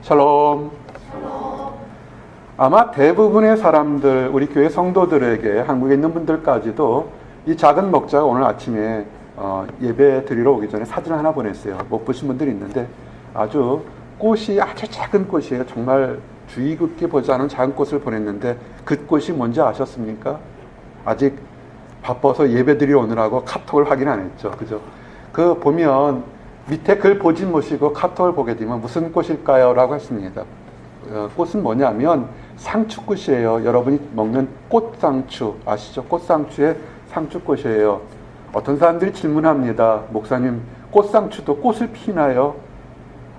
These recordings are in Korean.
샬롬. 아마 대부분의 사람들, 우리 교회 성도들에게, 한국에 있는 분들까지도 이 작은 목자가 오늘 아침에 예배 드리러 오기 전에 사진을 하나 보냈어요. 못 보신 분들이 있는데 아주 꽃이 아주 작은 꽃이에요. 정말 주의 깊게 보지 않은 작은 꽃을 보냈는데 그 꽃이 뭔지 아셨습니까? 아직 바빠서 예배 드리러 오느라고 카톡을 확인 안 했죠. 그죠? 그 보면 밑에 글 보지 마시고 카톡을 보게 되면 무슨 꽃일까요? 라고 했습니다. 꽃은 뭐냐면 상추꽃이에요. 여러분이 먹는 꽃상추 아시죠? 꽃상추의 상추꽃이에요. 어떤 사람들이 질문합니다. 목사님, 꽃상추도 꽃을 피나요?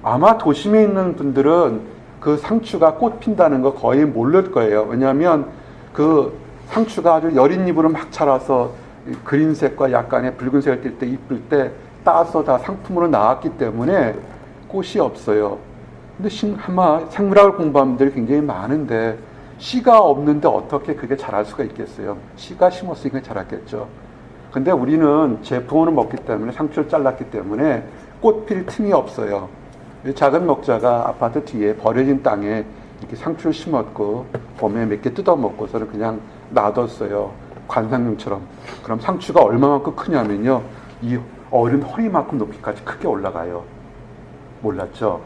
아마 도심에 있는 분들은 그 상추가 꽃 핀다는 거 거의 모를 거예요. 왜냐하면 그 상추가 아주 여린 잎으로 막 자라서 그린색과 약간의 붉은색을 띌 때 이쁠 때 따서 다 상품으로 나왔기 때문에 꽃이 없어요. 근데 아마 생물학을 공부하는 분들이 굉장히 많은데 씨가 없는데 어떻게 그게 자랄 수가 있겠어요? 씨가 심었으니까 자랐겠죠. 근데 우리는 제품으로 먹기 때문에 상추를 잘랐기 때문에 꽃 필 틈이 없어요. 작은 목자가 아파트 뒤에 버려진 땅에 이렇게 상추를 심었고 봄에 몇 개 뜯어먹고서는 그냥 놔뒀어요. 관상용처럼. 그럼 상추가 얼마만큼 크냐면요, 이 어른 허리만큼 높이까지 크게 올라가요. 몰랐죠?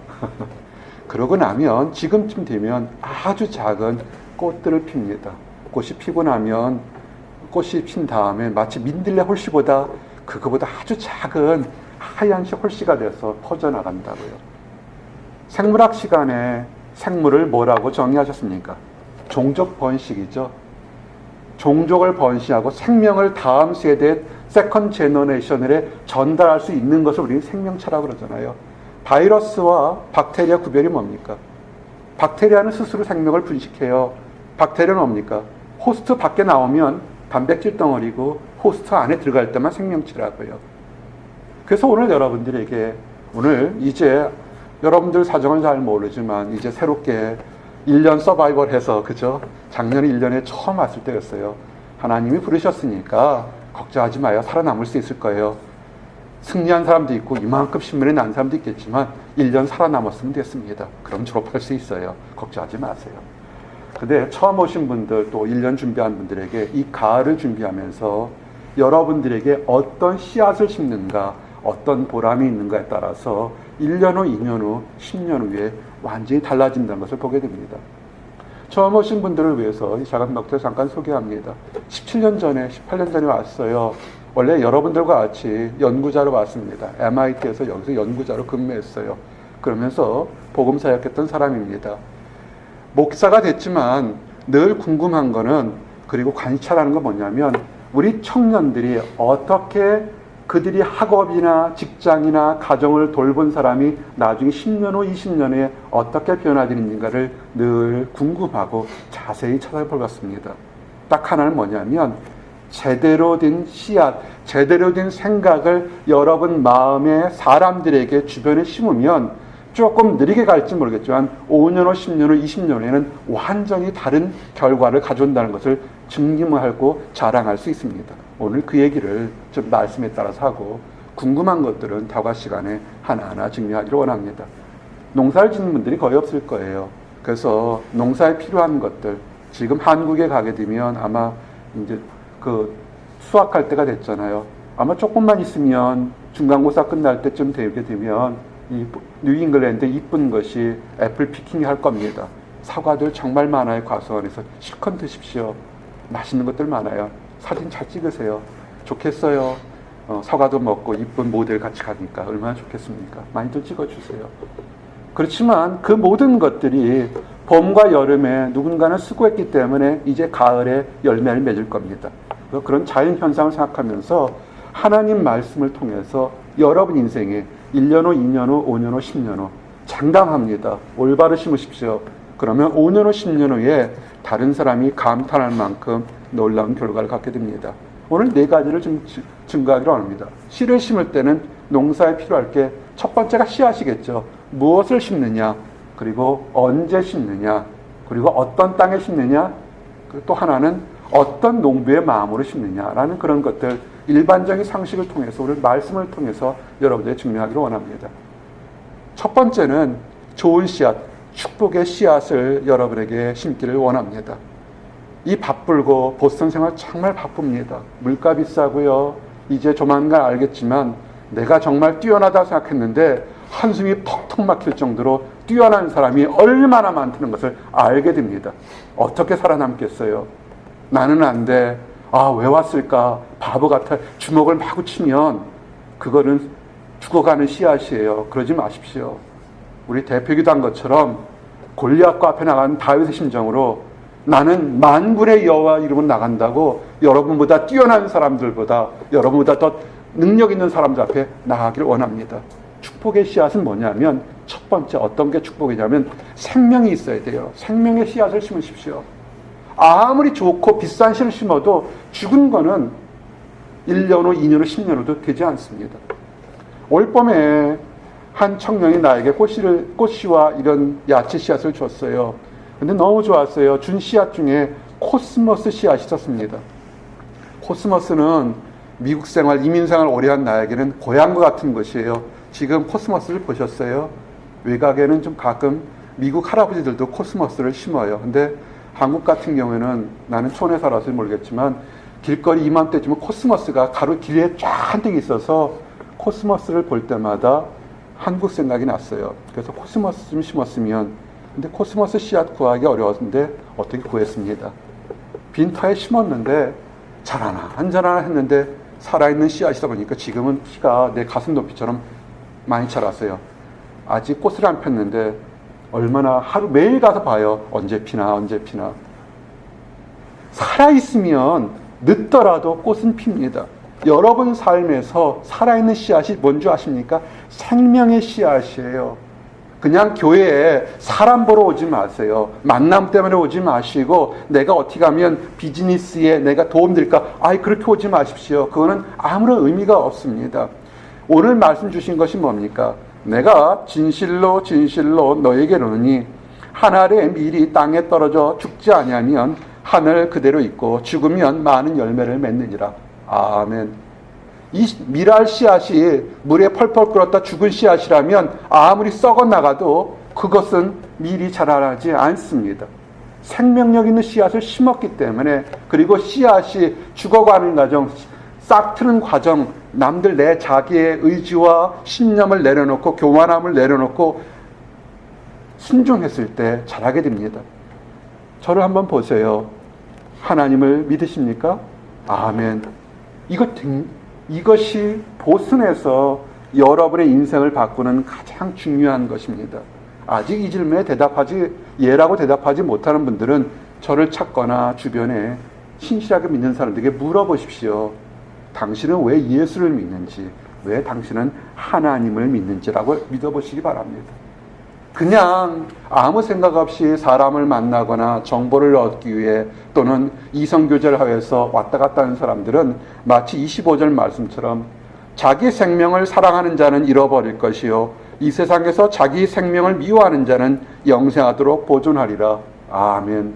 그러고 나면 지금쯤 되면 아주 작은 꽃들을 핍니다. 꽃이 피고 나면 꽃이 핀 다음에 마치 민들레 홀씨보다 그거보다 아주 작은 하얀색 홀씨가 돼서 퍼져나간다고요. 생물학 시간에 생물을 뭐라고 정의하셨습니까? 종족 번식이죠. 종족을 번식하고 생명을 다음 세대 세컨드 제너레이션에 전달할 수 있는 것을 우리는 생명체라고 그러잖아요. 바이러스와 박테리아 구별이 뭡니까? 박테리아는 스스로 생명을 분식해요. 박테리아는 뭡니까? 호스트 밖에 나오면 단백질 덩어리고 호스트 안에 들어갈 때만 생명체라고요. 그래서 오늘 여러분들에게, 오늘 이제 여러분들 사정은 잘 모르지만 이제 새롭게 1년 서바이벌 해서, 그죠? 작년에 1년에 처음 왔을 때였어요. 하나님이 부르셨으니까 걱정하지 마요. 살아남을 수 있을 거예요. 승리한 사람도 있고 이만큼 신문에 난 사람도 있겠지만 1년 살아남았으면 됐습니다. 그럼 졸업할 수 있어요. 걱정하지 마세요. 근데 처음 오신 분들, 또 1년 준비한 분들에게 이 가을을 준비하면서 여러분들에게 어떤 씨앗을 심는가, 어떤 보람이 있는가에 따라서 1년 후, 2년 후, 10년 후에 완전히 달라진다는 것을 보게 됩니다. 처음 오신 분들을 위해서 이 작은 목자를 잠깐 소개합니다. 17년 전에, 18년 전에 왔어요. 원래 여러분들과 같이 연구자로 왔습니다. MIT에서 여기서 연구자로 근무했어요. 그러면서 복음 사역했던 사람입니다. 목사가 됐지만 늘 궁금한 거는, 그리고 관찰하는 건 뭐냐면, 우리 청년들이 어떻게 그들이 학업이나 직장이나 가정을 돌본 사람이 나중에 10년 후, 20년 후에 어떻게 변화되는가를 늘 궁금하고 자세히 찾아보겠습니다. 딱 하나는 뭐냐면, 제대로 된 씨앗, 제대로 된 생각을 여러분 마음에 사람들에게 주변에 심으면 조금 느리게 갈지 모르겠지만 5년 후, 10년 후, 20년 후에는 완전히 다른 결과를 가져온다는 것을 증명하고 자랑할 수 있습니다. 오늘 그 얘기를 좀 말씀에 따라서 하고, 궁금한 것들은 다과 시간에 하나하나 증명하기를 원합니다. 농사를 짓는 분들이 거의 없을 거예요. 그래서 농사에 필요한 것들, 지금 한국에 가게 되면 아마 이제 그 수확할 때가 됐잖아요. 아마 조금만 있으면 중간고사 끝날 때쯤 되게 되면 이 뉴잉글랜드 이쁜 것이 애플 피킹이 할 겁니다. 사과들 정말 많아요. 과수원에서 실컷 드십시오. 맛있는 것들 많아요. 사진 잘 찍으세요. 좋겠어요. 사과도 먹고 이쁜 모델 같이 가니까 얼마나 좋겠습니까? 많이 좀 찍어주세요. 그렇지만 그 모든 것들이 봄과 여름에 누군가는 수고했기 때문에 이제 가을에 열매를 맺을 겁니다. 그런 자연현상을 생각하면서 하나님 말씀을 통해서 여러분 인생에 1년 후, 2년 후, 5년 후, 10년 후 장담합니다. 올바로 심으십시오. 그러면 5년 후, 10년 후에 다른 사람이 감탄할 만큼 놀라운 결과를 갖게 됩니다. 오늘 4가지를 좀 증거하기로 합니다. 씨를 심을 때는 농사에 필요할 게 첫 번째가 씨앗이겠죠. 무엇을 심느냐, 그리고 언제 심느냐, 그리고 어떤 땅에 심느냐, 또 하나는 어떤 농부의 마음으로 심느냐라는 그런 것들, 일반적인 상식을 통해서, 오늘 말씀을 통해서 여러분들이 증명하기를 원합니다. 첫 번째는 좋은 씨앗, 축복의 씨앗을 여러분에게 심기를 원합니다. 이 바쁘고 보스턴 생활 정말 바쁩니다. 물가 비싸고요. 이제 조만간 알겠지만 내가 정말 뛰어나다 생각했는데 한숨이 턱턱 막힐 정도로 뛰어난 사람이 얼마나 많다는 것을 알게 됩니다. 어떻게 살아남겠어요? 나는 안 돼. 아, 왜 왔을까? 바보 같아. 주먹을 마구 치면 그거는 죽어가는 씨앗이에요. 그러지 마십시오. 우리 대표기도 한 것처럼 골리앗과 앞에 나간 다윗의 심정으로 나는 만군의 여호와 이름으로 나간다고 여러분보다 뛰어난 사람들보다 여러분보다 더 능력 있는 사람들 앞에 나가기를 원합니다. 축복의 씨앗은 뭐냐면 첫 번째 어떤 게 축복이냐면 생명이 있어야 돼요. 생명의 씨앗을 심으십시오. 아무리 좋고 비싼 씨를 심어도 죽은 거는 1년 후, 2년 후, 10년 후도 되지 않습니다. 올 봄에 한 청년이 나에게 꽃씨와 이런 야채 씨앗을 줬어요. 근데 너무 좋았어요. 준 씨앗 중에 코스모스 씨앗이 있었습니다. 코스모스는 미국 생활, 이민 생활 오래 한 나에게는 고향과 같은 것이에요. 지금 코스모스를 보셨어요? 외곽에는 좀 가끔 미국 할아버지들도 코스모스를 심어요. 근데 한국 같은 경우에는 나는 촌에 살아서 모르겠지만 길거리 이맘때쯤은 코스모스가 가로 길에 쫙 한뜩 있어서 코스모스를 볼 때마다 한국 생각이 났어요. 그래서 코스모스 좀 심었으면, 근데 코스모스 씨앗 구하기 어려웠는데 어떻게 구했습니다. 빈터에 심었는데 자라나 안 자라나 했는데 살아있는 씨앗이다 보니까 지금은 키가 내 가슴 높이처럼 많이 자랐어요. 아직 꽃을 안 폈는데 얼마나 하루 매일 가서 봐요. 언제 피나 언제 피나. 살아있으면 늦더라도 꽃은 핍니다. 여러분 삶에서 살아있는 씨앗이 뭔지 아십니까? 생명의 씨앗이에요. 그냥 교회에 사람 보러 오지 마세요. 만남 때문에 오지 마시고 내가 어떻게 하면 비즈니스에 내가 도움될까? 그렇게 오지 마십시오. 그거는 아무런 의미가 없습니다. 오늘 말씀 주신 것이 뭡니까? 내가 진실로 너에게 이르노니 한 알의 밀이 땅에 떨어져 죽지 아니하면 하늘 그대로 있고 죽으면 많은 열매를 맺느니라. 아멘. 이 밀알 씨앗이 물에 펄펄 끓었다 죽은 씨앗이라면 아무리 썩어 나가도 그것은 밀이 자라나지 않습니다. 생명력 있는 씨앗을 심었기 때문에, 그리고 씨앗이 죽어가는 과정, 싹 트는 과정, 남들 내 자기의 의지와 신념을 내려놓고 교만함을 내려놓고 순종했을 때 자라게 됩니다. 저를 한번 보세요. 하나님을 믿으십니까? 아멘. 이것이 보슨에서 여러분의 인생을 바꾸는 가장 중요한 것입니다. 아직 이 질문에 예라고 대답하지 못하는 분들은 저를 찾거나 주변에 신실하게 믿는 사람들에게 물어보십시오. 당신은 왜 예수를 믿는지, 왜 당신은 하나님을 믿는지라고 믿어보시기 바랍니다. 그냥 아무 생각 없이 사람을 만나거나 정보를 얻기 위해 또는 이성교제를 하여서 왔다 갔다 하는 사람들은 마치 25절 말씀처럼 자기 생명을 사랑하는 자는 잃어버릴 것이요 이 세상에서 자기 생명을 미워하는 자는 영생하도록 보존하리라. 아멘.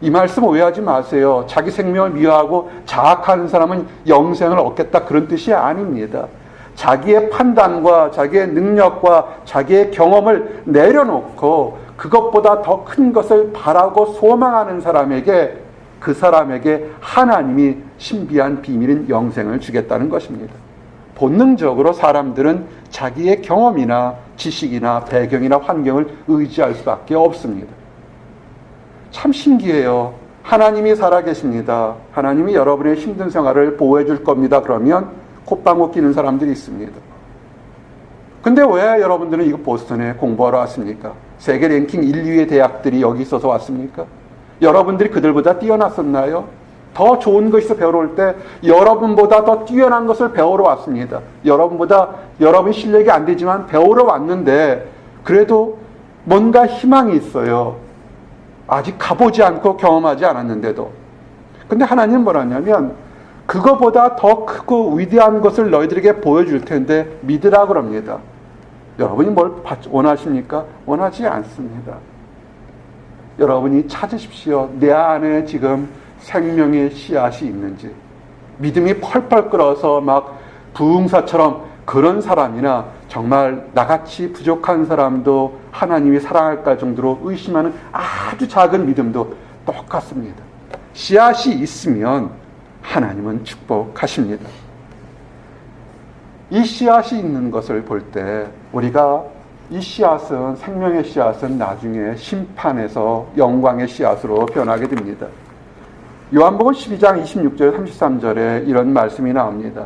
이 말씀 오해하지 마세요. 자기 생명을 미워하고 자학하는 사람은 영생을 얻겠다, 그런 뜻이 아닙니다. 자기의 판단과 자기의 능력과 자기의 경험을 내려놓고 그것보다 더 큰 것을 바라고 소망하는 사람에게, 그 사람에게 하나님이 신비한 비밀인 영생을 주겠다는 것입니다. 본능적으로 사람들은 자기의 경험이나 지식이나 배경이나 환경을 의지할 수밖에 없습니다. 참 신기해요. 하나님이 살아계십니다. 하나님이 여러분의 힘든 생활을 보호해 줄 겁니다. 그러면 콧방귀 끼는 사람들이 있습니다. 근데 왜 여러분들은 이거 보스턴에 공부하러 왔습니까? 세계 랭킹 1, 2위의 대학들이 여기 있어서 왔습니까? 여러분들이 그들보다 뛰어났었나요? 더 좋은 것에서 배우러 올 때 여러분보다 더 뛰어난 것을 배우러 왔습니다. 여러분 실력이 안 되지만 배우러 왔는데 그래도 뭔가 희망이 있어요. 아직 가보지 않고 경험하지 않았는데도. 근데 하나님은 뭐라냐면 그거보다 더 크고 위대한 것을 너희들에게 보여줄 텐데 믿으라 그럽니다. 여러분이 뭘 원하십니까? 원하지 않습니다. 여러분이 찾으십시오. 내 안에 지금 생명의 씨앗이 있는지. 믿음이 펄펄 끓어서 막 부흥사처럼 그런 사람이나 정말 나같이 부족한 사람도 하나님이 사랑할까 정도로 의심하는 아주 작은 믿음도 똑같습니다. 씨앗이 있으면 하나님은 축복하십니다. 이 씨앗이 있는 것을 볼 때 우리가 이 씨앗은, 생명의 씨앗은 나중에 심판에서 영광의 씨앗으로 변하게 됩니다. 요한복음 12장 26절 33절에 이런 말씀이 나옵니다.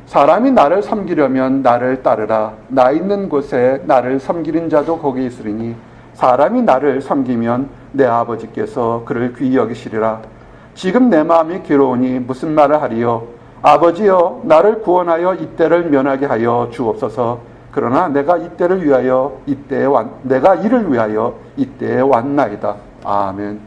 사람이 나를 섬기려면 나를 따르라. 나 있는 곳에 나를 섬기는 자도 거기 있으리니 사람이 나를 섬기면 내 아버지께서 그를 귀히 여기시리라. 지금 내 마음이 괴로우니 무슨 말을 하리요? 아버지여, 나를 구원하여 이때를 면하게 하여 주옵소서. 그러나 내가 이때를 위하여 내가 이를 위하여 이때에 왔나이다. 아멘.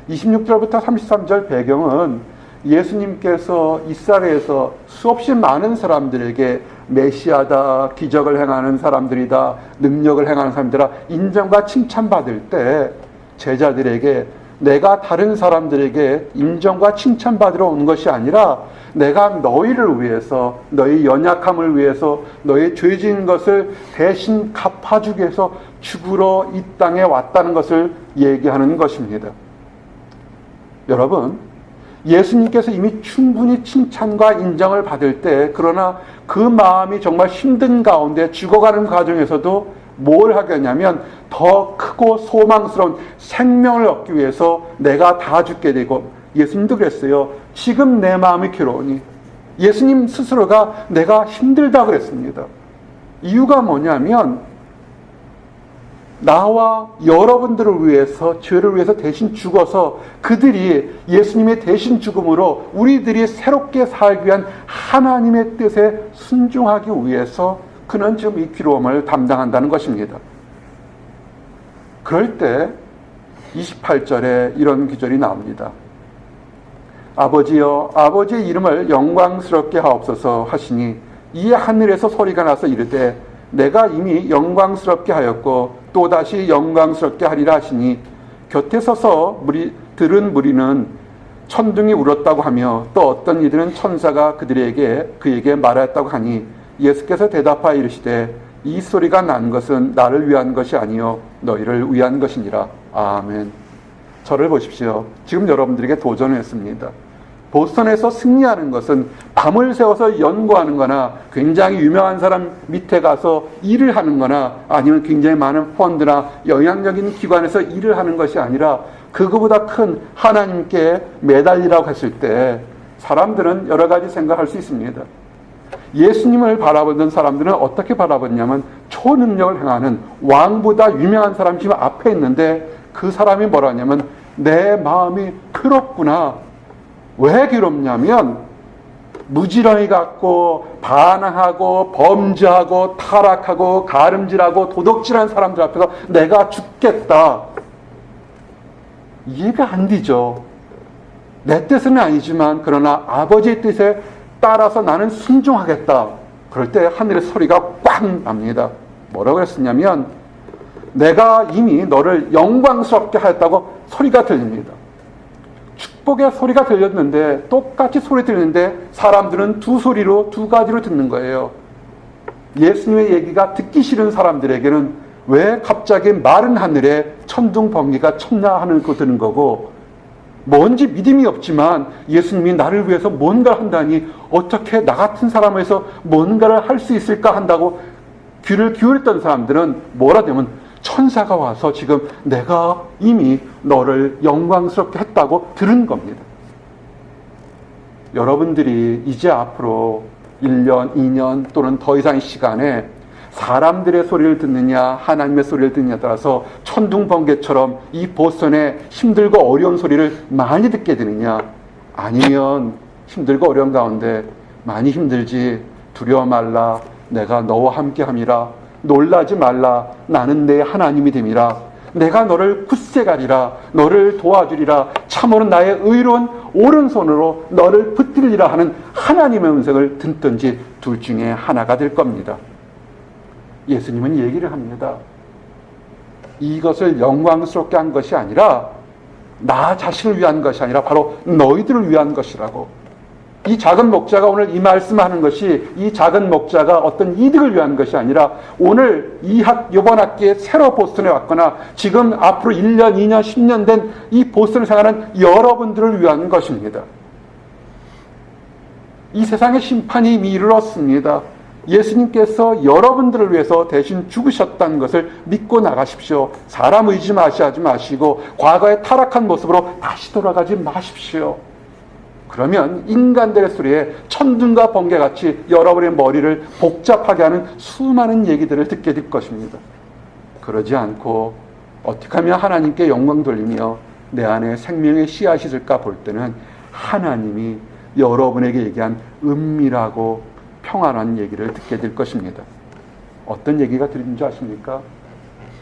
26절부터 33절 배경은 예수님께서 이스라엘에서 수없이 많은 사람들에게 메시아다, 기적을 행하는 사람들이다, 능력을 행하는 사람들이다 인정과 칭찬받을 때 제자들에게 내가 다른 사람들에게 인정과 칭찬받으러 온 것이 아니라 내가 너희를 위해서, 너희 연약함을 위해서, 너희 죄진 것을 대신 갚아주기 위해서 죽으러 이 땅에 왔다는 것을 얘기하는 것입니다. 여러분, 예수님께서 이미 충분히 칭찬과 인정을 받을 때, 그러나 그 마음이 정말 힘든 가운데 죽어가는 과정에서도 뭘 하겠냐면 더 크고 소망스러운 생명을 얻기 위해서 내가 다 죽게 되고, 예수님도 그랬어요. 지금 내 마음이 괴로우니. 예수님 스스로가 내가 힘들다 그랬습니다. 이유가 뭐냐면 나와 여러분들을 위해서, 죄를 위해서 대신 죽어서 그들이 예수님의 대신 죽음으로 우리들이 새롭게 살기 위한 하나님의 뜻에 순종하기 위해서 그는 지금 이 괴로움을 담당한다는 것입니다. 그럴 때 28절에 이런 기절이 나옵니다. 아버지여, 아버지의 이름을 영광스럽게 하옵소서 하시니 이에 하늘에서 소리가 나서 이르되 내가 이미 영광스럽게 하였고 또다시 영광스럽게 하리라 하시니 곁에 서서 들은 무리는 천둥이 울었다고 하며 또 어떤 이들은 천사가 그에게 말하였다고 하니 예수께서 대답하여 이르시되 이 소리가 난 것은 나를 위한 것이 아니요 너희를 위한 것이니라. 아멘. 저를 보십시오. 지금 여러분들에게 도전했습니다. 보스턴에서 승리하는 것은 밤을 새워서 연구하는 거나 굉장히 유명한 사람 밑에 가서 일을 하는 거나 아니면 굉장히 많은 펀드나 영향력인 기관에서 일을 하는 것이 아니라 그거보다 큰 하나님께 매달리라고 했을 때 사람들은 여러 가지 생각할 수 있습니다. 예수님을 바라보던 사람들은 어떻게 바라봤냐면 초능력을 행하는 왕보다 유명한 사람이 지금 앞에 있는데 그 사람이 뭐라 하냐면 내 마음이 괴롭구나. 왜 괴롭냐면 무지렁이 같고 반항하고 범죄하고 타락하고 가름질하고 도덕질하는 사람들 앞에서 내가 죽겠다. 이해가 안 되죠. 내 뜻은 아니지만 그러나 아버지의 뜻에 따라서 나는 순종하겠다. 그럴 때 하늘의 소리가 꽉 납니다. 뭐라고 했었냐면 내가 이미 너를 영광스럽게 하였다고 소리가 들립니다. 축복의 소리가 들렸는데 똑같이 소리 들리는데 사람들은 두 소리로 두 가지로 듣는 거예요. 예수님의 얘기가 듣기 싫은 사람들에게는 왜 갑자기 마른 하늘에 천둥 번개가 쳤나 하는 거 듣는 거고 뭔지 믿음이 없지만 예수님이 나를 위해서 뭔가를 한다니 어떻게 나 같은 사람을 위해서 뭔가를 할 수 있을까 한다고 귀를 기울였던 사람들은 뭐라 되면 천사가 와서 지금 내가 이미 너를 영광스럽게 했다고 들은 겁니다. 여러분들이 이제 앞으로 1년, 2년 또는 더 이상의 시간에 사람들의 소리를 듣느냐 하나님의 소리를 듣느냐에 따라서 천둥 번개처럼 이 보스턴의 힘들고 어려운 소리를 많이 듣게 되느냐 아니면 힘들고 어려운 가운데 많이 힘들지 두려워 말라 내가 너와 함께함이라 놀라지 말라 나는 내 하나님이 됨이라 내가 너를 굳세가리라 너를 도와주리라 참으로 나의 의로운 오른손으로 너를 붙들리라 하는 하나님의 음성을 듣든지 둘 중에 하나가 될 겁니다. 예수님은 얘기를 합니다. 이것을 영광스럽게 한 것이 아니라 나 자신을 위한 것이 아니라 바로 너희들을 위한 것이라고. 이 작은 목자가 오늘 이 말씀하는 것이 이 작은 목자가 어떤 이득을 위한 것이 아니라 오늘 이번 학기에 새로 보스턴에 왔거나 지금 앞으로 1년, 2년, 10년 된 이 보스턴을 생활하는 여러분들을 위한 것입니다. 이 세상의 심판이 이미 이르렀습니다. 예수님께서 여러분들을 위해서 대신 죽으셨다는 것을 믿고 나가십시오. 사람 의지하지 마시고 과거의 타락한 모습으로 다시 돌아가지 마십시오. 그러면 인간들의 소리에 천둥과 번개같이 여러분의 머리를 복잡하게 하는 수많은 얘기들을 듣게 될 것입니다. 그러지 않고 어떻게 하면 하나님께 영광 돌리며 내 안에 생명의 씨앗이 있을까 볼 때는 하나님이 여러분에게 얘기한 은밀하고 평안한 얘기를 듣게 될 것입니다. 어떤 얘기가 들린 줄 아십니까?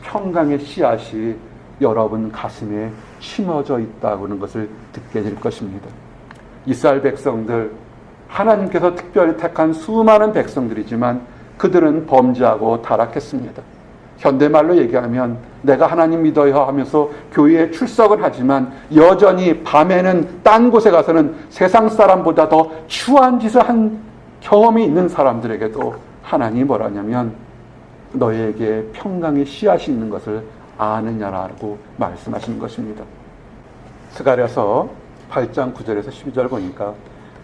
평강의 씨앗이 여러분 가슴에 심어져 있다고 하는 것을 듣게 될 것입니다. 이스라엘 백성들, 하나님께서 특별히 택한 수많은 백성들이지만 그들은 범죄하고 타락했습니다. 현대말로 얘기하면 내가 하나님 믿어요 하면서 교회에 출석은 하지만 여전히 밤에는 딴 곳에 가서는 세상 사람보다 더 추한 짓을 한 경험이 있는 사람들에게도 하나님이 뭐라냐면 너희에게 평강의 씨앗이 있는 것을 아느냐라고 말씀하시는 것입니다. 스가랴서 8장 9절에서 12절 보니까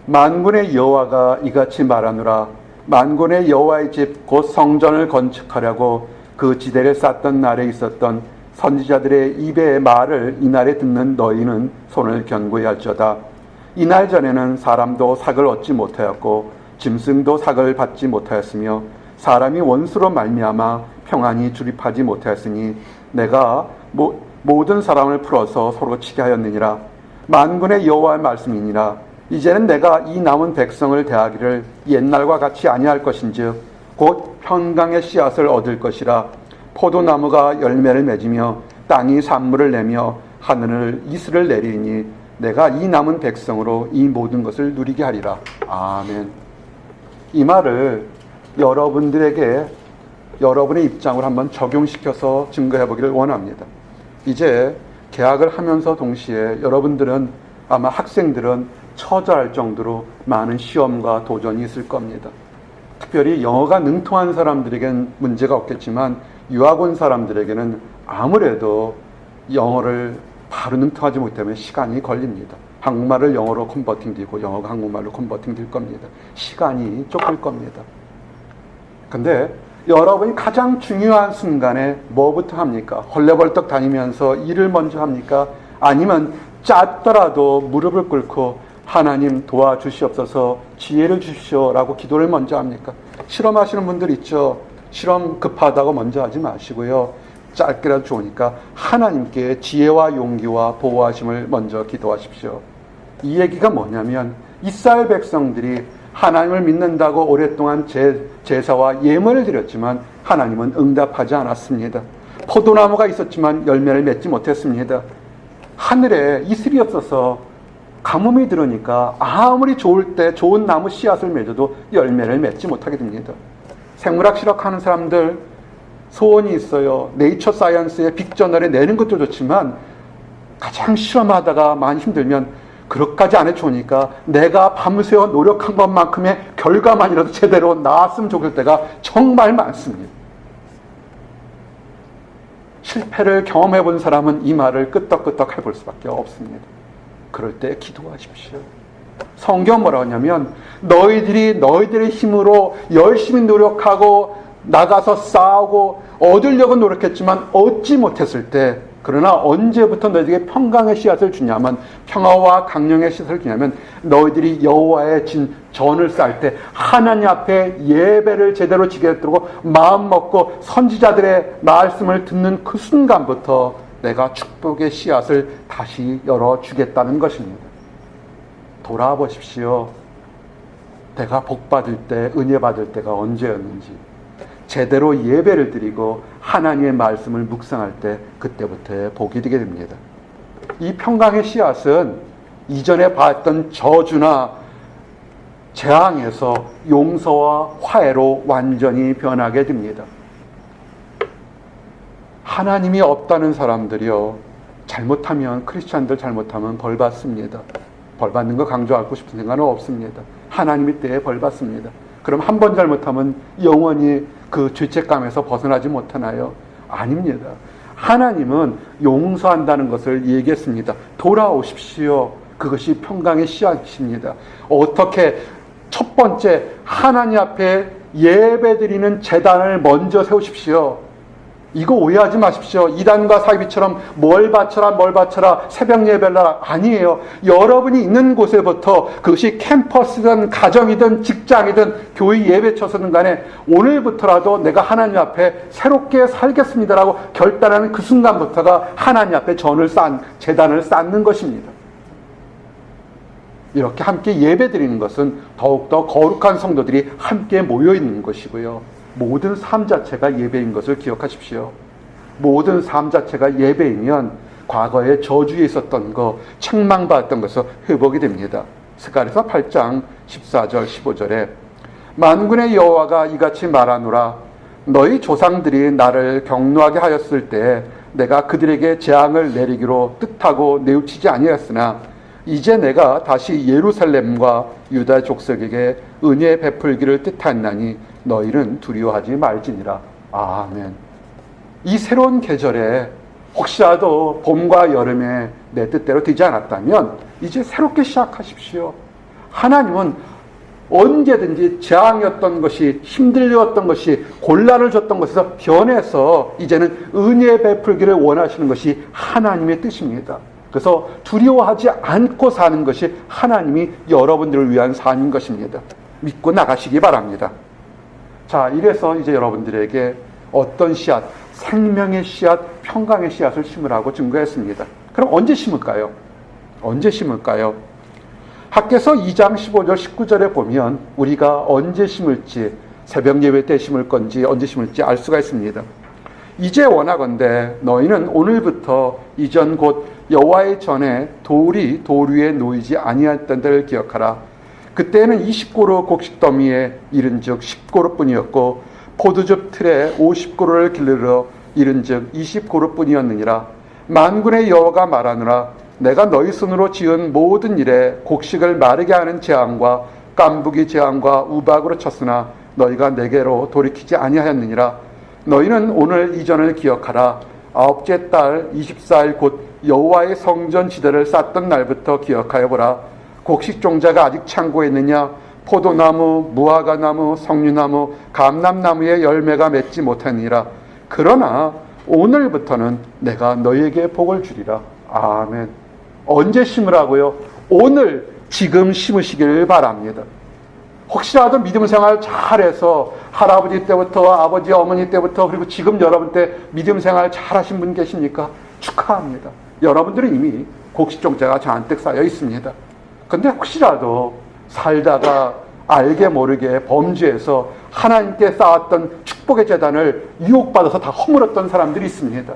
만군의 여호와가 이같이 말하노라. 만군의 여호와의 집 곧 성전을 건축하려고 그 지대를 쌓던 날에 있었던 선지자들의 입의 말을 이날에 듣는 너희는 손을 견고히 할지어다. 이날 전에는 사람도 삭을 얻지 못하였고 짐승도 삭을 받지 못하였으며 사람이 원수로 말미암아 평안히 주립하지 못하였으니 내가 모든 사람을 풀어서 서로 치게 하였느니라. 만군의 여호와의 말씀이니라. 이제는 내가 이 남은 백성을 대하기를 옛날과 같이 아니할 것인즉 곧 평강의 씨앗을 얻을 것이라. 포도나무가 열매를 맺으며 땅이 산물을 내며 하늘을 이슬을 내리니 내가 이 남은 백성으로 이 모든 것을 누리게 하리라. 아멘. 이 말을 여러분들에게 여러분의 입장으로 한번 적용시켜서 증거해 보기를 원합니다. 이제 개학을 하면서 동시에 여러분들은 아마 학생들은 처절할 정도로 많은 시험과 도전이 있을 겁니다. 특별히 영어가 능통한 사람들에게는 문제가 없겠지만 유학 온 사람들에게는 아무래도 영어를 바로 능통하지 못하면 시간이 걸립니다. 한국말을 영어로 컨버팅 되고 영어가 한국말로 컨버팅 될 겁니다. 시간이 쫓길 겁니다. 근데 여러분이 가장 중요한 순간에 뭐부터 합니까? 헐레벌떡 다니면서 일을 먼저 합니까? 아니면 짧더라도 무릎을 꿇고 하나님 도와주시옵소서 지혜를 주시오라고 기도를 먼저 합니까? 실험하시는 분들 있죠? 실험 급하다고 먼저 하지 마시고요. 짧게라도 좋으니까 하나님께 지혜와 용기와 보호하심을 먼저 기도하십시오. 이 얘기가 뭐냐면 이스라엘 백성들이 하나님을 믿는다고 오랫동안 제사와 예물을 드렸지만 하나님은 응답하지 않았습니다. 포도나무가 있었지만 열매를 맺지 못했습니다. 하늘에 이슬이 없어서 가뭄이 들으니까 아무리 좋을 때 좋은 나무 씨앗을 맺어도 열매를 맺지 못하게 됩니다. 생물학 실험하는 사람들 소원이 있어요. 네이처 사이언스의 빅저널에 내는 것도 좋지만 가장 실험하다가 많이 힘들면 그렇게까지 안 해주니까 내가 밤새워 노력한 것만큼의 결과만이라도 제대로 나왔으면 좋을 때가 정말 많습니다. 실패를 경험해 본 사람은 이 말을 끄떡끄떡 해볼 수밖에 없습니다. 그럴 때 기도하십시오. 성경 뭐라고 하냐면 너희들의 힘으로 열심히 노력하고 나가서 싸우고 얻으려고 노력했지만 얻지 못했을 때 그러나 언제부터 너희들에게 평강의 씨앗을 주냐면 평화와 강령의 씨앗을 주냐면 너희들이 여호와의 전을 쌓을 때 하나님 앞에 예배를 제대로 지게 되고 마음 먹고 선지자들의 말씀을 듣는 그 순간부터 내가 축복의 씨앗을 다시 열어주겠다는 것입니다. 돌아보십시오. 내가 복 받을 때, 은혜 받을 때가 언제였는지 제대로 예배를 드리고 하나님의 말씀을 묵상할 때 그때부터 복이 되게 됩니다. 이 평강의 씨앗은 이전에 봤던 저주나 재앙에서 용서와 화해로 완전히 변하게 됩니다. 하나님이 없다는 사람들이요, 잘못하면 크리스찬들 잘못하면 벌 받습니다. 벌 받는 거 강조하고 싶은 생각은 없습니다. 하나님의 때에 벌 받습니다. 그럼 한 번 잘못하면 영원히 그 죄책감에서 벗어나지 못하나요? 아닙니다. 하나님은 용서한다는 것을 얘기했습니다. 돌아오십시오. 그것이 평강의 씨앗입니다. 어떻게? 첫 번째, 하나님 앞에 예배드리는 제단을 먼저 세우십시오. 이거 오해하지 마십시오. 이단과 사이비처럼 뭘 바쳐라 새벽 예배라 아니에요. 여러분이 있는 곳에부터 그것이 캠퍼스든 가정이든 직장이든 교회 예배처서든 간에 오늘부터라도 내가 하나님 앞에 새롭게 살겠습니다라고 결단하는 그 순간부터가 하나님 앞에 제단을 쌓는 것입니다. 이렇게 함께 예배드리는 것은 더욱더 거룩한 성도들이 함께 모여있는 것이고요. 모든 삶 자체가 예배인 것을 기억하십시오. 모든 삶 자체가 예배이면 과거에 저주에 있었던 것, 책망받았던 것에서 회복이 됩니다. 스가랴서 8장 14절 15절에 만군의 여호와가 이같이 말하노라. 너희 조상들이 나를 경노하게 하였을 때 내가 그들에게 재앙을 내리기로 뜻하고 내우치지 아니하였으나 이제 내가 다시 예루살렘과 유다 족속에게 은혜 베풀기를 뜻하나니 너희는 두려워하지 말지니라. 아멘. 이 새로운 계절에 혹시라도 봄과 여름에 내 뜻대로 되지 않았다면 이제 새롭게 시작하십시오. 하나님은 언제든지 재앙이었던 것이, 힘들었던 것이, 곤란을 줬던 것에서 변해서 이제는 은혜 베풀기를 원하시는 것이 하나님의 뜻입니다. 그래서 두려워하지 않고 사는 것이 하나님이 여러분들을 위한 삶인 것입니다. 믿고 나가시기 바랍니다. 자, 이래서 이제 여러분들에게 어떤 씨앗, 생명의 씨앗, 평강의 씨앗을 심으라고 증거했습니다. 그럼 언제 심을까요? 언제 심을까요? 학개서 2장 15절 19절에 보면 우리가 언제 심을지, 새벽 예배 때 심을 건지 언제 심을지 알 수가 있습니다. 이제 원하건대 너희는 오늘부터 이전 곧 여호와의 전에 돌이 돌 위에 놓이지 아니했던 데를 기억하라. 그때는 20고루 곡식더미에 이른즉 10고루뿐이었고 포도즙 틀에 50고루를 길르러 이른즉 20고루뿐이었느니라. 만군의 여호와가 말하노라. 내가 너희 손으로 지은 모든 일에 곡식을 마르게 하는 재앙과 깐부기 재앙과 우박으로 쳤으나 너희가 내게로 돌이키지 아니하였느니라. 너희는 오늘 이전을 기억하라. 아홉째 달 24일 곧 여호와의 성전 지대를 쌓던 날부터 기억하여 보라. 곡식 종자가 아직 창고에 있느냐? 포도나무, 무화과나무, 석류나무, 감람나무의 열매가 맺지 못하니라. 그러나 오늘부터는 내가 너희에게 복을 주리라. 아멘. 언제 심으라고요? 오늘, 지금 심으시기를 바랍니다. 혹시라도 믿음 생활 잘해서 할아버지 때부터 아버지 어머니 때부터 그리고 지금 여러분 때 믿음 생활 잘하신 분 계십니까? 축하합니다. 여러분들은 이미 곡식종자가 잔뜩 쌓여 있습니다. 근데 혹시라도 살다가 알게 모르게 범죄해서 하나님께 쌓았던 축복의 재단을 유혹받아서 다 허물었던 사람들이 있습니다.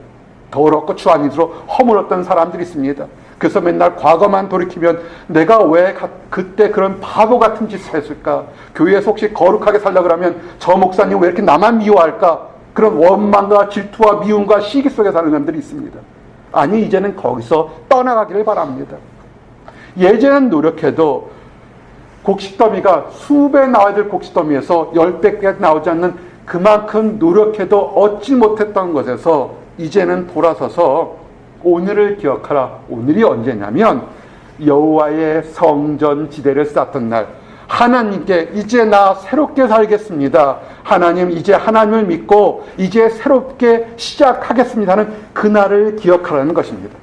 더럽고 추한 일으로 허물었던 사람들이 있습니다. 그래서 맨날 과거만 돌이키면 내가 왜 그때 그런 바보 같은 짓을 했을까? 교회에서 혹시 거룩하게 살려고 하면 저 목사님 왜 이렇게 나만 미워할까? 그런 원망과 질투와 미움과 시기 속에 사는 사람들이 있습니다. 아니, 이제는 거기서 떠나가기를 바랍니다. 예전엔 노력해도 곡식더미가 수배 나와야 될 곡식더미에서 10배까지 나오지 않는 그만큼 노력해도 얻지 못했던 것에서 이제는 돌아서서 오늘을 기억하라. 오늘이 언제냐면 여호와의 성전 지대를 쌓던 날, 하나님께 이제 나 새롭게 살겠습니다. 하나님, 이제 하나님을 믿고 이제 새롭게 시작하겠습니다는 그날을 기억하라는 것입니다.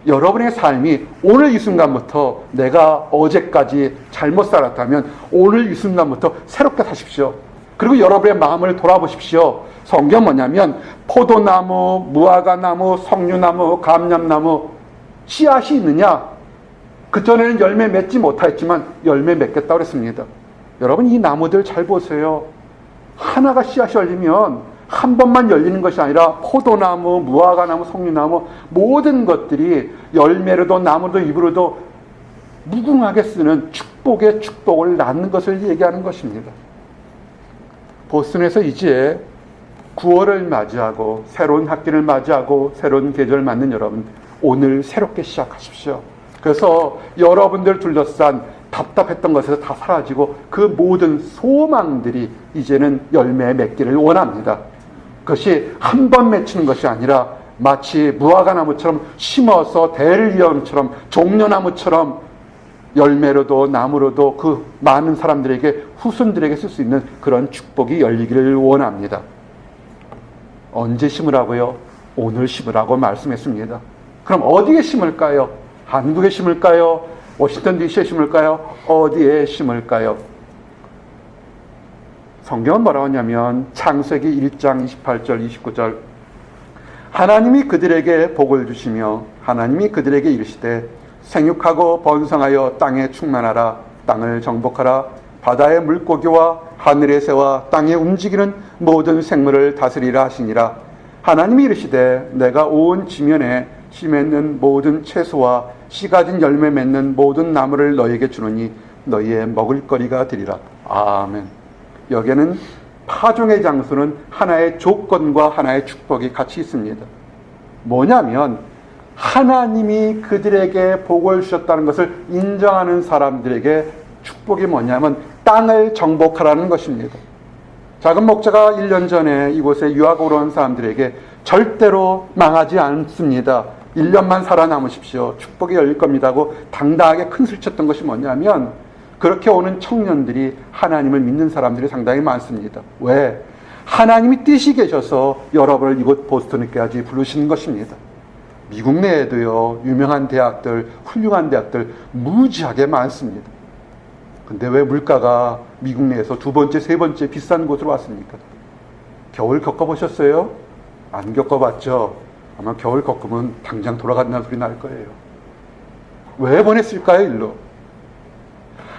여러분의 삶이 오늘 이 순간부터 내가 어제까지 잘못 살았다면 오늘 이 순간부터 새롭게 사십시오. 그리고 여러분의 마음을 돌아보십시오. 성경 뭐냐면 포도나무, 무화과나무, 석류나무, 감람나무 씨앗이 있느냐? 그전에는 열매 맺지 못하였지만 열매 맺겠다고 그랬습니다. 여러분, 이 나무들 잘 보세요. 하나가 씨앗이 열리면 한 번만 열리는 것이 아니라 포도나무, 무화과나무, 석류나무 모든 것들이 열매로도 나무도 잎으로도 무궁하게 쓰는 축복의 축복을 낳는 것을 얘기하는 것입니다. 보스턴에서 이제 9월을 맞이하고 새로운 학기를 맞이하고 새로운 계절을 맞는 여러분, 오늘 새롭게 시작하십시오. 그래서 여러분들 둘러싼 답답했던 것에서 다 사라지고 그 모든 소망들이 이제는 열매 맺기를 원합니다. 그것이 한 번 맺히는 것이 아니라 마치 무화과나무처럼 심어서 대를 이은 것처럼 종려나무처럼 열매로도 나무로도 그 많은 사람들에게 후손들에게 쓸 수 있는 그런 축복이 열리기를 원합니다. 언제 심으라고요? 오늘 심으라고 말씀했습니다. 그럼 어디에 심을까요? 한국에 심을까요? 워싱턴 DC에 심을까요? 어디에 심을까요? 성경은 뭐라고 하냐면 창세기 1장 28절 29절 하나님이 그들에게 복을 주시며 하나님이 그들에게 이르시되 생육하고 번성하여 땅에 충만하라 땅을 정복하라 바다의 물고기와 하늘의 새와 땅에 움직이는 모든 생물을 다스리라 하시니라. 하나님이 이르시되 내가 온 지면에 씨 맺는 모든 채소와 씨 가진 열매 맺는 모든 나무를 너희에게 주노니 너희의 먹을거리가 되리라. 아멘. 여기에는 파종의 장소는 하나의 조건과 하나의 축복이 같이 있습니다. 뭐냐면 하나님이 그들에게 복을 주셨다는 것을 인정하는 사람들에게 축복이 뭐냐면 땅을 정복하라는 것입니다. 작은 목자가 1년 전에 이곳에 유학으로 온 사람들에게 절대로 망하지 않습니다. 1년만 살아남으십시오. 축복이 열릴 겁니다 하고 당당하게 큰 소리 쳤던 것이 뭐냐면 그렇게 오는 청년들이 하나님을 믿는 사람들이 상당히 많습니다. 왜? 하나님이 뜻이 계셔서 여러분을 이곳 보스턴에까지 부르시는 것입니다. 미국 내에도요, 유명한 대학들, 훌륭한 대학들 무지하게 많습니다. 근데 왜 물가가 미국 내에서 두 번째, 세 번째 비싼 곳으로 왔습니까? 겨울 겪어보셨어요? 안 겪어봤죠? 아마 겨울 겪으면 당장 돌아간다는 소리 날 거예요. 왜 보냈을까요, 일로?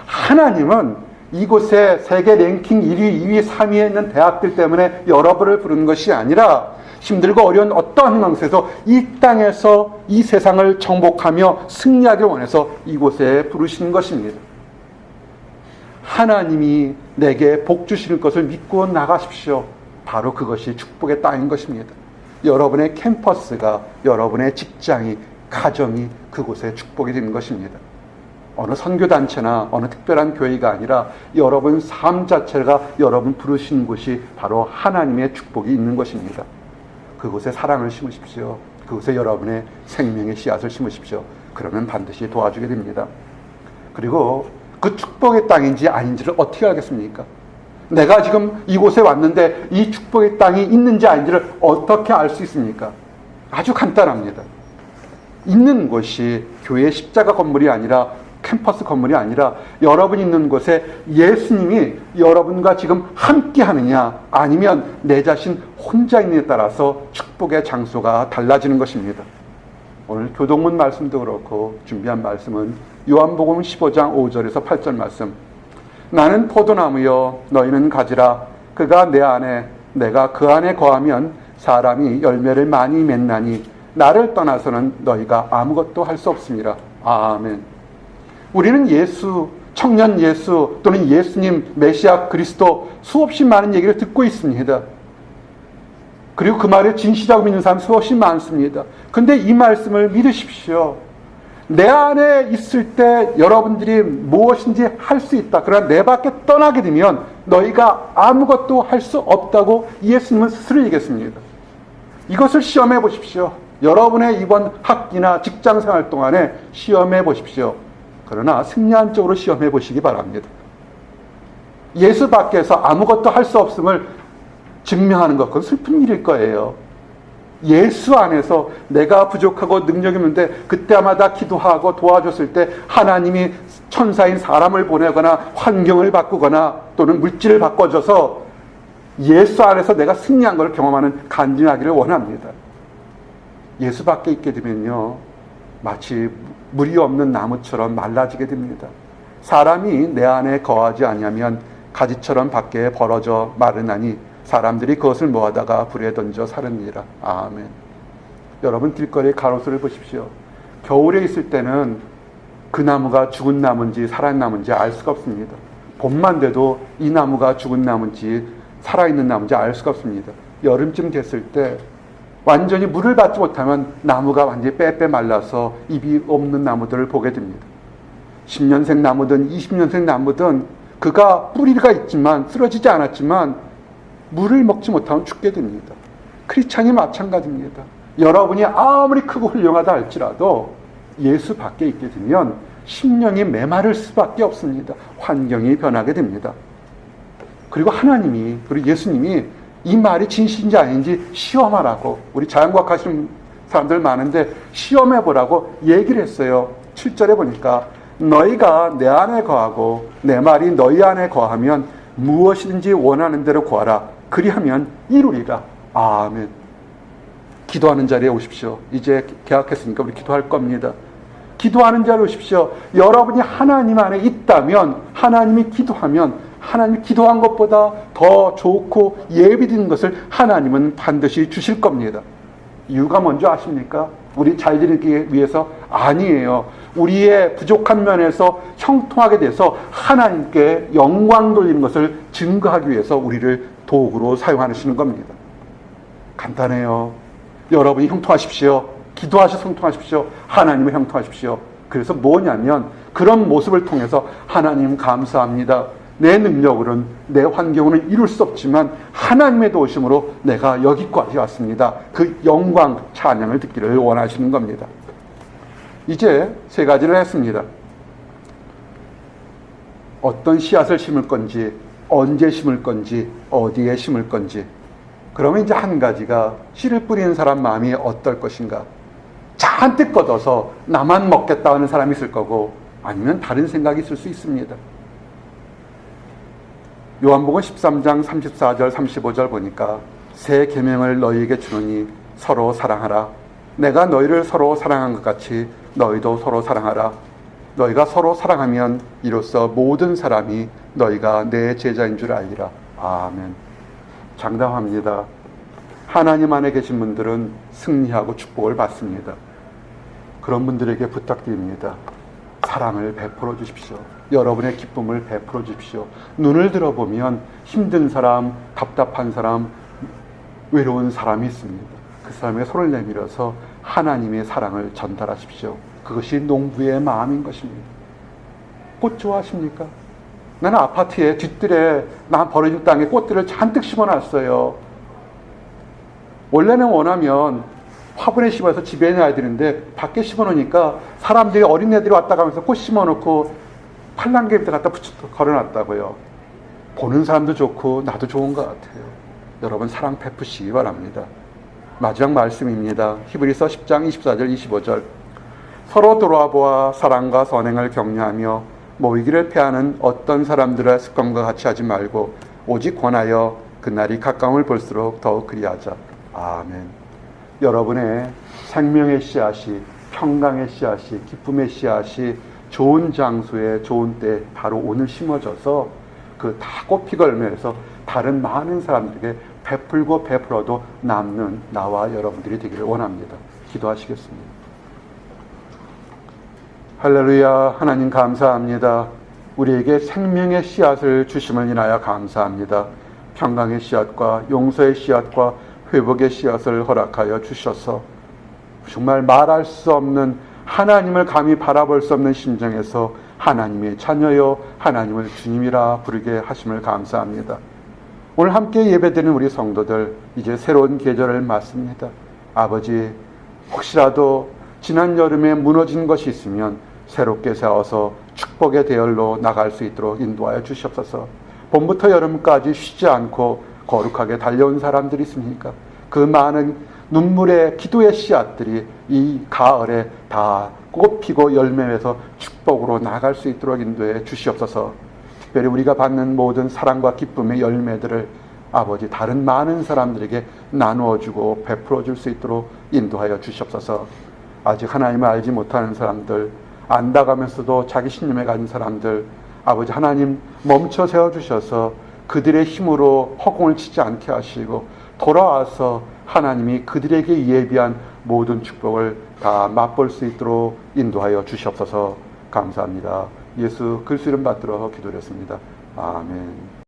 하나님은 이곳에 세계 랭킹 1위, 2위, 3위에 있는 대학들 때문에 여러분을 부르는 것이 아니라 힘들고 어려운 어떠한 상황에서 이 땅에서 이 세상을 정복하며 승리하기를 원해서 이곳에 부르시는 것입니다. 하나님이 내게 복 주실 것을 믿고 나가십시오. 바로 그것이 축복의 땅인 것입니다. 여러분의 캠퍼스가, 여러분의 직장이, 가정이 그곳에 축복이 되는 것입니다. 어느 선교단체나 어느 특별한 교회가 아니라 여러분 삶 자체가 여러분 부르신 곳이 바로 하나님의 축복이 있는 것입니다. 그곳에 사랑을 심으십시오. 그곳에 여러분의 생명의 씨앗을 심으십시오. 그러면 반드시 도와주게 됩니다. 그리고 그 축복의 땅인지 아닌지를 어떻게 알겠습니까? 내가 지금 이곳에 왔는데 이 축복의 땅이 있는지 아닌지를 어떻게 알 수 있습니까? 아주 간단합니다. 있는 곳이 교회 십자가 건물이 아니라 캠퍼스 건물이 아니라 여러분 있는 곳에 예수님이 여러분과 지금 함께 하느냐 아니면 내 자신 혼자 있느냐에 따라서 축복의 장소가 달라지는 것입니다. 오늘 교동문 말씀도 그렇고 준비한 말씀은 요한복음 15장 5절에서 8절 말씀. 나는 포도나무여 너희는 가지라. 그가 내 안에 내가 그 안에 거하면 사람이 열매를 많이 맺나니 나를 떠나서는 너희가 아무것도 할 수 없습니다. 아멘. 우리는 예수, 청년 예수 또는 예수님, 메시아 그리스도 수없이 많은 얘기를 듣고 있습니다. 그리고 그 말을 진실하고 믿는 사람 수없이 많습니다. 근데 이 말씀을 믿으십시오. 내 안에 있을 때 여러분들이 무엇인지 할 수 있다. 그러나 내 밖에 떠나게 되면 너희가 아무것도 할 수 없다고 예수님은 스스로 얘기했습니다. 이것을 시험해 보십시오. 여러분의 이번 학기나 직장생활 동안에 시험해 보십시오. 그러나 승리한 쪽으로 시험해 보시기 바랍니다. 예수 밖에서 아무것도 할 수 없음을 증명하는 것, 그건 슬픈 일일 거예요. 예수 안에서 내가 부족하고 능력이 없는데 그때마다 기도하고 도와줬을 때 하나님이 천사인 사람을 보내거나 환경을 바꾸거나 또는 물질을 바꿔줘서 예수 안에서 내가 승리한 것을 경험하는 간증하기를 원합니다. 예수 밖에 있게 되면요, 마치 물이 없는 나무처럼 말라지게 됩니다. 사람이 내 안에 거하지 아니하면 가지처럼 밖에 벌어져 마르나니 사람들이 그것을 모아다가 불에 던져 사르니라. 아멘. 여러분 길거리의 가로수를 보십시오. 겨울에 있을 때는 그 나무가 죽은 나무인지 살아있는 나무인지 알 수가 없습니다. 봄만 돼도 이 나무가 죽은 나무인지 살아있는 나무인지 알 수가 없습니다. 여름쯤 됐을 때 완전히 물을 받지 못하면 나무가 완전히 빼빼 말라서 잎이 없는 나무들을 보게 됩니다. 10년생 나무든 20년생 나무든 그가 뿌리가 있지만 쓰러지지 않았지만 물을 먹지 못하면 죽게 됩니다. 크리스찬이 마찬가지입니다. 여러분이 아무리 크고 훌륭하다 할지라도 예수 밖에 있게 되면 심령이 메마를 수밖에 없습니다. 환경이 변하게 됩니다. 그리고 하나님이, 그리고 예수님이 이 말이 진실인지 아닌지 시험하라고, 우리 자연과학 하시는 사람들 많은데 시험해보라고 얘기를 했어요. 7절에 보니까 너희가 내 안에 거하고 내 말이 너희 안에 거하면 무엇이든지 원하는 대로 구하라. 그리하면 이루리라. 아멘. 기도하는 자리에 오십시오. 이제 개학했으니까 우리 기도할 겁니다. 기도하는 자리에 오십시오. 여러분이 하나님 안에 있다면, 하나님이 기도하면, 하나님이 기도한 것보다 더 좋고 예비된 것을 하나님은 반드시 주실 겁니다. 이유가 뭔지 아십니까? 우리 잘 지내기 위해서? 아니에요. 우리의 부족한 면에서 형통하게 돼서 하나님께 영광 돌리는 것을 증거하기 위해서 우리를 도구로 사용하시는 겁니다. 간단해요. 여러분이 형통하십시오. 기도하셔서 형통하십시오. 하나님을 형통하십시오. 그래서 뭐냐면 그런 모습을 통해서 하나님 감사합니다. 내 능력으로는, 내 환경으로는 이룰 수 없지만 하나님의 도우심으로 내가 여기까지 왔습니다. 그 영광, 찬양을 듣기를 원하시는 겁니다. 이제 세 가지를 했습니다. 어떤 씨앗을 심을 건지, 언제 심을 건지, 어디에 심을 건지. 그러면 이제 한 가지가 씨를 뿌리는 사람 마음이 어떨 것인가. 잔뜩 걷어서 나만 먹겠다 하는 사람이 있을 거고, 아니면 다른 생각이 있을 수 있습니다. 요한복음 13장 34절 35절 보니까 새 계명을 너희에게 주노니 서로 사랑하라. 내가 너희를 서로 사랑한 것 같이 너희도 서로 사랑하라. 너희가 서로 사랑하면 이로써 모든 사람이 너희가 내 제자인 줄 알리라. 아멘. 장담합니다. 하나님 안에 계신 분들은 승리하고 축복을 받습니다. 그런 분들에게 부탁드립니다. 사랑을 베풀어 주십시오. 여러분의 기쁨을 베풀어 주십시오. 눈을 들어보면 힘든 사람, 답답한 사람, 외로운 사람이 있습니다. 그 사람에게 손을 내밀어서 하나님의 사랑을 전달하십시오. 그것이 농부의 마음인 것입니다. 꽃 좋아하십니까? 나는 아파트에 뒷뜰에 나 버려진 땅에 꽃들을 잔뜩 심어놨어요. 원래는 원하면 화분에 심어서 집에 놔야 되는데 밖에 심어놓으니까 사람들이, 어린애들이 왔다 가면서 꽃 심어놓고 팔랑개 밑에 갖다 걸어놨다고요. 보는 사람도 좋고 나도 좋은 것 같아요. 여러분 사랑 베푸시기 바랍니다. 마지막 말씀입니다. 히브리서 10장 24절 25절. 서로 돌아와 보아 사랑과 선행을 격려하며 모이기를 패하는 어떤 사람들의 습관과 같이 하지 말고 오직 권하여 그날이 가까움을 볼수록 더욱 그리하자. 아멘. 여러분의 생명의 씨앗이, 평강의 씨앗이, 기쁨의 씨앗이 좋은 장소에 좋은 때 바로 오늘 심어져서 그 다 꽃피고 열매에서 다른 많은 사람들에게 베풀고 베풀어도 남는 나와 여러분들이 되기를 원합니다. 기도하시겠습니다. 할렐루야. 하나님 감사합니다. 우리에게 생명의 씨앗을 주심을 인하여 감사합니다. 평강의 씨앗과 용서의 씨앗과 회복의 씨앗을 허락하여 주셔서 정말 말할 수 없는, 하나님을 감히 바라볼 수 없는 심정에서 하나님의 자녀여, 하나님을 주님이라 부르게 하심을 감사합니다. 오늘 함께 예배드리는 우리 성도들, 이제 새로운 계절을 맞습니다. 아버지, 혹시라도 지난 여름에 무너진 것이 있으면 새롭게 세워서 축복의 대열로 나갈 수 있도록 인도하여 주시옵소서. 봄부터 여름까지 쉬지 않고 거룩하게 달려온 사람들이 있습니까? 그 많은 눈물의 기도의 씨앗들이 이 가을에 다 꽃피고 열매에서 축복으로 나갈 수 있도록 인도해 주시옵소서. 특별히 우리가 받는 모든 사랑과 기쁨의 열매들을 아버지 다른 많은 사람들에게 나누어주고 베풀어줄 수 있도록 인도하여 주시옵소서. 아직 하나님을 알지 못하는 사람들, 안다가면서도 자기 신념에 가진 사람들, 아버지 하나님 멈춰 세워주셔서 그들의 힘으로 허공을 치지 않게 하시고 돌아와서 하나님이 그들에게 예비한 모든 축복을 다 맛볼 수 있도록 인도하여 주시옵소서. 감사합니다. 예수 그리스도 이름 받들어 기도드렸습니다. 아멘.